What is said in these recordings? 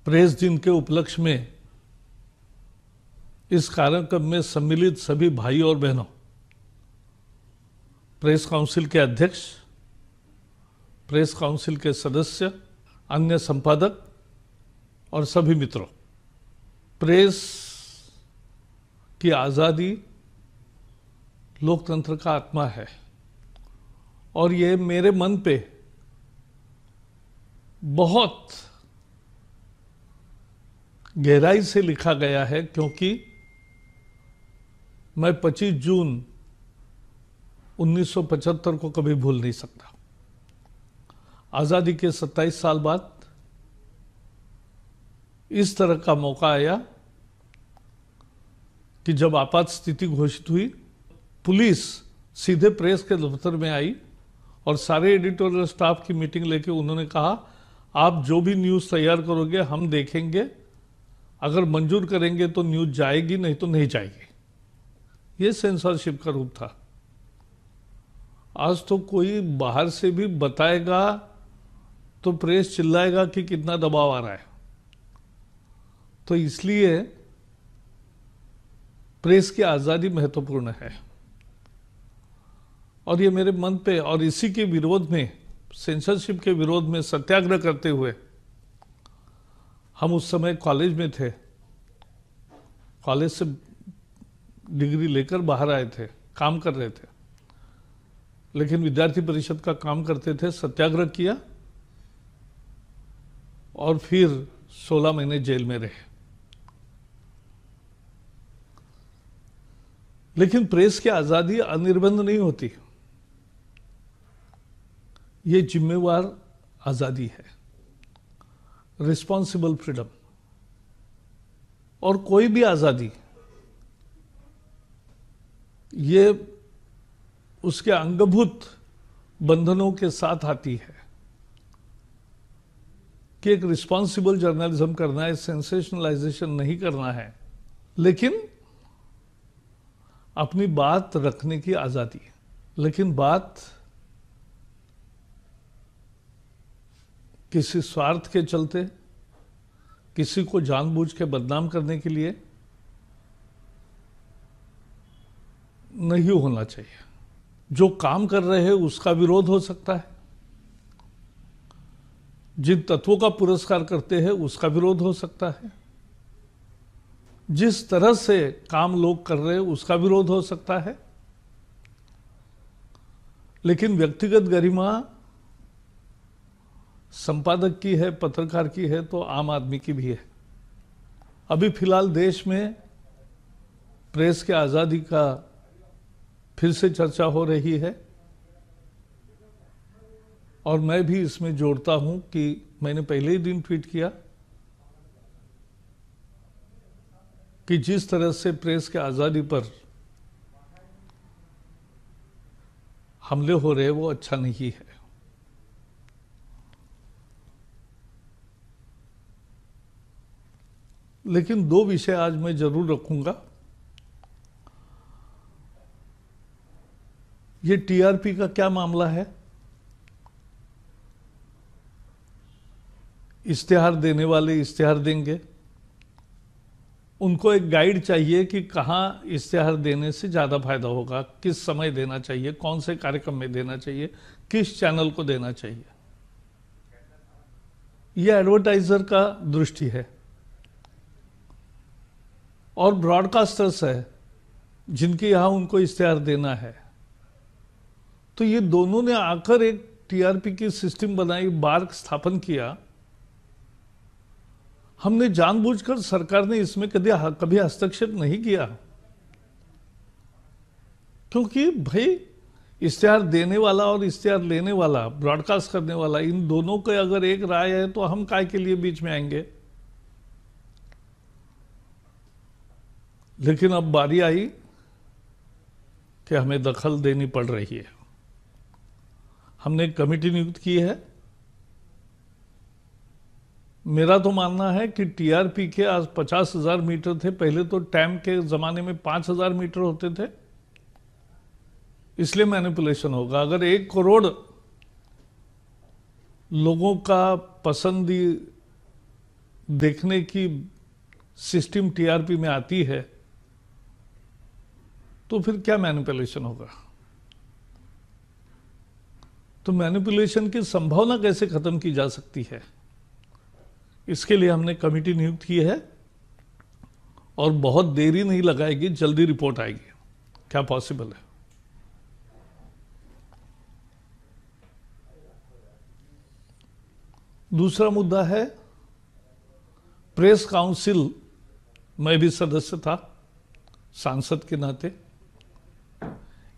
Press दिन के उपलक्ष्य में इस कार्यक्रम में सम्मिलित सभी भाई और बहनों, प्रेस काउंसिल के अध्यक्ष, प्रेस काउंसिल के सदस्य, अन्य संपादक और सभी मित्रों, प्रेस की आज़ादी लोकतंत्र का आत्मा है और ये मेरे मन पे बहुत गहराई से लिखा गया है, क्योंकि मैं 25 जून 1975 को कभी भूल नहीं सकता। आज़ादी के 27 साल बाद इस तरह का मौका आया कि जब आपात स्थिति घोषित हुई, पुलिस सीधे प्रेस के दफ्तर में आई और सारे एडिटोरियल स्टाफ की मीटिंग लेके उन्होंने कहा, आप जो भी न्यूज़ तैयार करोगे हम देखेंगे, अगर मंजूर करेंगे तो न्यूज़ जाएगी, नहीं तो नहीं जाएगी। ये सेंसरशिप का रूप था। आज तो कोई बाहर से भी बताएगा तो प्रेस चिल्लाएगा कि कितना दबाव आ रहा है। तो इसलिए प्रेस की आज़ादी महत्वपूर्ण है और ये मेरे मन पे, और इसी के विरोध में, सेंसरशिप के विरोध में सत्याग्रह करते हुए हम उस समय कॉलेज में थे, कॉलेज से डिग्री लेकर बाहर आए थे, काम कर रहे थे, लेकिन विद्यार्थी परिषद का काम करते थे, सत्याग्रह किया और फिर 16 महीने जेल में रहे। लेकिन प्रेस की आज़ादी अनिर्बंध नहीं होती, ये जिम्मेवार आज़ादी है, रिस्पॉन्सिबल फ्रीडम। और कोई भी आज़ादी ये उसके अंगभूत बंधनों के साथ आती है कि एक रिस्पॉन्सिबल जर्नलिज्म करना है, सेंसेशनलाइजेशन नहीं करना है, लेकिन अपनी बात रखने की आज़ादी। लेकिन बात किसी स्वार्थ के चलते, किसी को जानबूझ के बदनाम करने के लिए नहीं होना चाहिए। जो काम कर रहे हैं उसका विरोध हो सकता है, जिन तत्वों का पुरस्कार करते हैं उसका विरोध हो सकता है, जिस तरह से काम लोग कर रहे हैं उसका विरोध हो सकता है, लेकिन व्यक्तिगत गरिमा संपादक की है, पत्रकार की है, तो आम आदमी की भी है। अभी फिलहाल देश में प्रेस की आज़ादी का फिर से चर्चा हो रही है और मैं भी इसमें जोड़ता हूं कि मैंने पहले ही दिन ट्वीट किया कि जिस तरह से प्रेस की आज़ादी पर हमले हो रहे हैं वो अच्छा नहीं है। लेकिन दो विषय आज मैं जरूर रखूंगा। ये टीआरपी का क्या मामला है, इश्तिहार देने वाले इश्तिहार देंगे, उनको एक गाइड चाहिए कि कहाँ इश्तिहार देने से ज़्यादा फायदा होगा, किस समय देना चाहिए, कौन से कार्यक्रम में देना चाहिए, किस चैनल को देना चाहिए। यह एडवर्टाइजर का दृष्टि है और ब्रॉडकास्टर्स है जिनके यहाँ उनको इश्तिहार देना है। तो ये दोनों ने आकर एक टीआरपी की सिस्टम बनाई, बार्क स्थापन किया। हमने जानबूझकर, सरकार ने इसमें कभी हस्तक्षेप नहीं किया, क्योंकि भाई इश्तिहार देने वाला और इश्तिहार लेने वाला, ब्रॉडकास्ट करने वाला, इन दोनों के अगर एक राय है तो हम काय के लिए बीच में आएंगे। लेकिन अब बारी आई कि हमें दखल देनी पड़ रही है। हमने एक कमेटी नियुक्त की है। मेरा तो मानना है कि टीआरपी के आज 50,000 मीटर थे, पहले तो टैम के ज़माने में 5,000 मीटर होते थे, इसलिए मैनिपुलेशन होगा। अगर 1 करोड़ लोगों का पसंदी देखने की सिस्टम टीआरपी में आती है, तो फिर क्या मैनिपुलेशन होगा? तो मैनिपुलेशन की संभावना कैसे खत्म की जा सकती है? इसके लिए हमने कमेटी नियुक्त की है और बहुत देरी नहीं लगाएगी, जल्दी रिपोर्ट आएगी। क्या पॉसिबल है? दूसरा मुद्दा है प्रेस काउंसिल। मैं भी सदस्य था सांसद के नाते।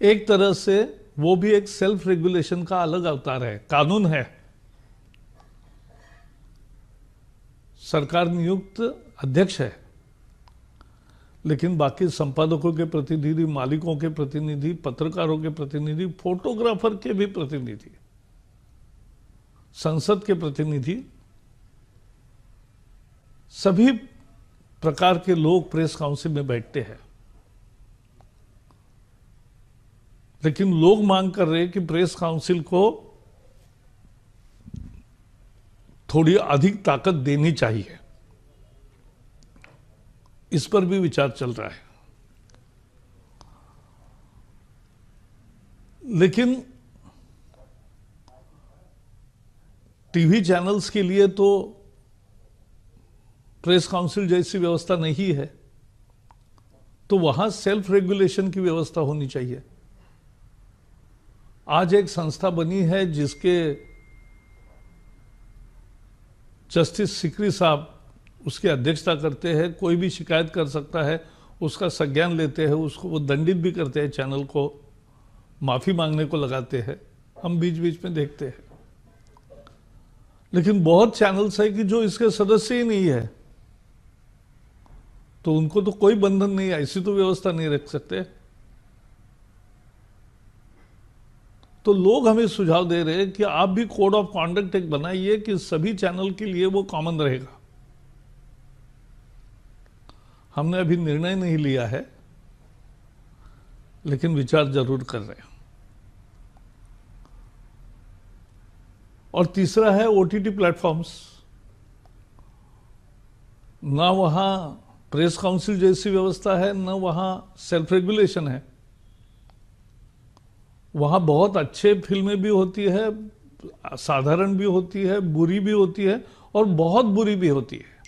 एक तरह से वो भी एक सेल्फ रेगुलेशन का अलग अवतार है। कानून है, सरकार नियुक्त अध्यक्ष है, लेकिन बाकी संपादकों के प्रतिनिधि, मालिकों के प्रतिनिधि, पत्रकारों के प्रतिनिधि, फोटोग्राफर के भी प्रतिनिधि, संसद के प्रतिनिधि, सभी प्रकार के लोग प्रेस काउंसिल में बैठते हैं। लेकिन लोग मांग कर रहे हैं कि प्रेस काउंसिल को थोड़ी अधिक ताकत देनी चाहिए। इस पर भी विचार चल रहा है। लेकिन टीवी चैनल्स के लिए तो प्रेस काउंसिल जैसी व्यवस्था नहीं है, तो वहां सेल्फ रेगुलेशन की व्यवस्था होनी चाहिए। आज एक संस्था बनी है जिसके जस्टिस सिकरी साहब उसकी अध्यक्षता करते हैं। कोई भी शिकायत कर सकता है, उसका संज्ञान लेते हैं, उसको वो दंडित भी करते हैं, चैनल को माफी मांगने को लगाते हैं, हम बीच बीच में देखते हैं। लेकिन बहुत चैनल्स है कि जो इसके सदस्य ही नहीं है, तो उनको तो कोई बंधन नहीं है, ऐसी तो व्यवस्था नहीं रख सकते। तो लोग हमें सुझाव दे रहे हैं कि आप भी कोड ऑफ कॉन्डक्ट एक बनाइए कि सभी चैनल के लिए वो कॉमन रहेगा। हमने अभी निर्णय नहीं लिया है, लेकिन विचार जरूर कर रहे हैं। और तीसरा है ओटीटी प्लेटफॉर्म्स। ना वहां प्रेस काउंसिल जैसी व्यवस्था है, ना वहां सेल्फ रेगुलेशन है। वहां बहुत अच्छे फिल्में भी होती है, साधारण भी होती है, बुरी भी होती है और बहुत बुरी भी होती है।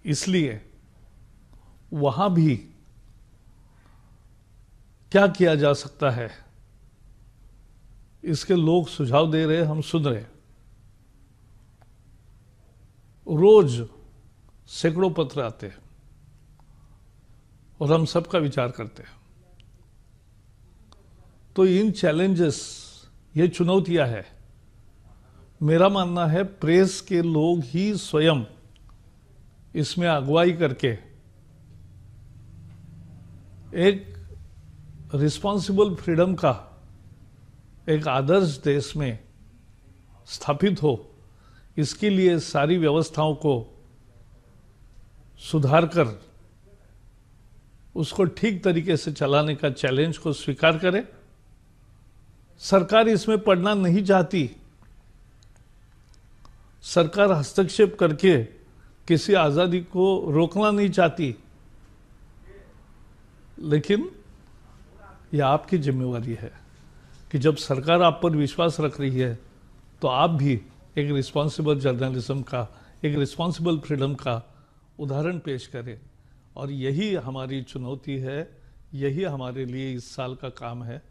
इसलिए वहां भी क्या किया जा सकता है, इसके लोग सुझाव दे रहे हैं, हम सुन रहे हैं। रोज सैकड़ों पत्र आते हैं और हम सबका विचार करते हैं। तो इन चैलेंजेस, ये चुनौतियां है। मेरा मानना है प्रेस के लोग ही स्वयं इसमें अगुवाई करके एक रिस्पॉन्सिबल फ्रीडम का एक आदर्श देश में स्थापित हो, इसके लिए सारी व्यवस्थाओं को सुधार कर उसको ठीक तरीके से चलाने का चैलेंज को स्वीकार करें। सरकार इसमें पड़ना नहीं चाहती। सरकार हस्तक्षेप करके किसी आजादी को रोकना नहीं चाहती, लेकिन यह आपकी जिम्मेवारी है कि जब सरकार आप पर विश्वास रख रही है, तो आप भी एक रिस्पॉन्सिबल जर्नलिज्म का, एक रिस्पॉन्सिबल फ्रीडम का उदाहरण पेश करें। और यही हमारी चुनौती है, यही हमारे लिए इस साल का काम है।